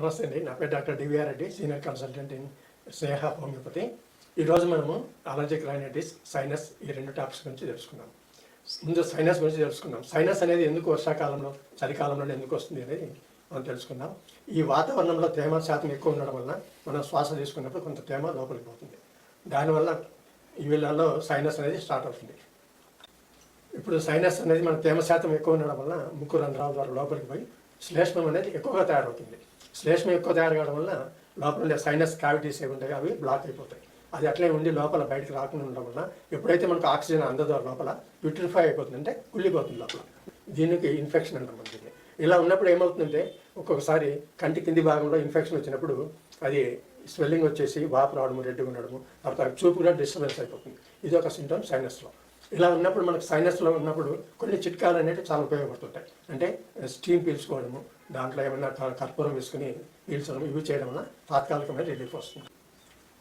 నమస్తే అండి. నా పేరు doctor DVR Reddy, senior consultant in Sneha homeopathy. ఈరోజు మనము అలర్జిక్ రైనైటిస్, సైనస్ ఈ రెండు టాపిక్స్ గురించి తెలుసుకుందాం. ముందు సైనస్ గురించి తెలుసుకుందాం. సైనస్ అనేది ఎందుకు వర్షాకాలంలో, చలికాలంలో ఎందుకు వస్తుంది అనేది మనం తెలుసుకుందాం. ఈ వాతావరణంలో తేమ శాతం ఎక్కువ ఉండడం వలన మనం శ్వాస తీసుకున్నప్పుడు కొంత తేమ లోపలికి పోతుంది. దానివల్ల ఈ వేళల్లో సైనస్ అనేది స్టార్ట్ అవుతుంది. ఇప్పుడు సైనస్ అనేది మన తేమ శాతం ఎక్కువ ఉండడం వల్ల ముక్కు రంధ్రాల ద్వారా లోపలికి పోయి శ్లేష్మం అనేది ఎక్కువగా తయారవుతుంది. శ్లేష్మం ఎక్కువ తయారు కావడం వల్ల లోపల ఉండే సైనస్ క్యావిటీస్ ఏవి ఉంటాయో అవి బ్లాక్ అయిపోతాయి. అది అట్లే ఉండి లోపల బయటకు రాకుండా ఉండడం వల్ల ఎప్పుడైతే మనకు ఆక్సిజన్ అందదో లోపల యూట్రిఫై అయిపోతుంది, అంటే కుళ్ళిపోతుంది లోపల. దీనికి ఇన్ఫెక్షన్ అంటాం దీన్ని. ఇలా ఉన్నప్పుడు ఏమవుతుందంటే ఒక్కొక్కసారి కంటి కింది భాగంలో ఇన్ఫెక్షన్ వచ్చినప్పుడు అది స్వెల్లింగ్ వచ్చేసి వాపు రావడము, రెడ్డిగా ఉండడము, తర్వాత చూపు కూడా డిస్టర్బెన్స్ అయిపోతుంది. ఇది ఒక సింటమ్ సైనస్లో. ఇలా ఉన్నప్పుడు మనకు సైనస్లో ఉన్నప్పుడు కొన్ని చిట్కాలు అనేవి చాలా ఉపయోగపడుతుంటాయి. అంటే స్టీమ్ పీల్చుకోవడము, దాంట్లో ఏమైనా కర్పూరం వేసుకుని పీల్చడం, ఇవి చేయడం వల్ల తాత్కాలికమైన రిలీఫ్ వస్తుంది.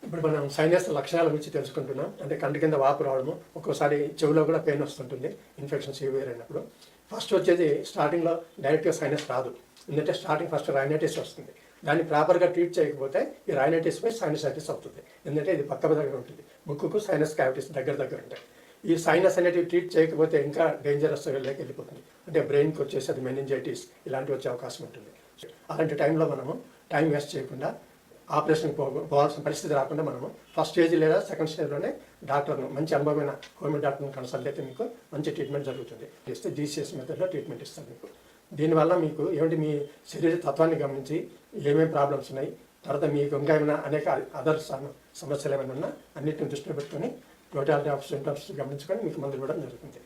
ఇప్పుడు మనం సైనస్ లక్షణాల గురించి తెలుసుకుంటున్నాం. అంటే కంటి కింద వాపు రావడము, ఒక్కోసారి చెవిలో కూడా పెయిన్ వస్తుంటుంది ఇన్ఫెక్షన్ సివియర్ అయినప్పుడు. ఫస్ట్ వచ్చేది స్టార్టింగ్లో డైరెక్ట్గా సైనస్ రాదు. ఎందుకంటే స్టార్టింగ్ ఫస్ట్ రైనైటిస్ వస్తుంది. దాన్ని ప్రాపర్గా ట్రీట్ చేయకపోతే ఈ రైనైటిస్ పై సైనసైటిస్ అవుతుంది. ఎందుకంటే ఇది పక్క దగ్గర ఉంటుంది, ముక్కుకు సైనస్ క్యావిటీస్ దగ్గర ఉంటాయి. ఈ సైనస్ అనేటివి ట్రీట్ చేయకపోతే ఇంకా డేంజరస్ లెవెల్లోకి వెళ్ళిపోతుంది. అంటే బ్రెయిన్కి వచ్చేసి అది మెనింజైటిస్ ఇలాంటివి వచ్చే అవకాశం ఉంటుంది. అలాంటి టైంలో మనము టైం వేస్ట్ చేయకుండా ఆపరేషన్కి పోవాల్సిన పరిస్థితి రాకుండా మనము ఫస్ట్ స్టేజ్ లేదా సెకండ్ స్టేజ్లోనే డాక్టర్ను, మంచి అనుభవమైన హోమియో డాక్టర్ని కన్సల్ట్ అయితే మీకు మంచి ట్రీట్మెంట్ జరుగుతుంది. ఇస్తే జీసీఎస్ మెథడ్లో ట్రీట్మెంట్ ఇస్తాను మీకు. దీనివల్ల మీకు ఏమిటి, మీ శరీర తత్వాన్ని గమనించి ఏమేమి ప్రాబ్లమ్స్ ఉన్నాయి, తర్వాత మీకు ఇంకా ఏమైనా అనేక అదర్ సమస్యలు ఏమైనా ఉన్నా అన్నింటిని దృష్టిలో పెట్టుకొని టోటాలిటీ ఆఫ్ సింటమ్స్ గమనించుకొని మీకు మందులు ఇవ్వడం జరుగుతుంది.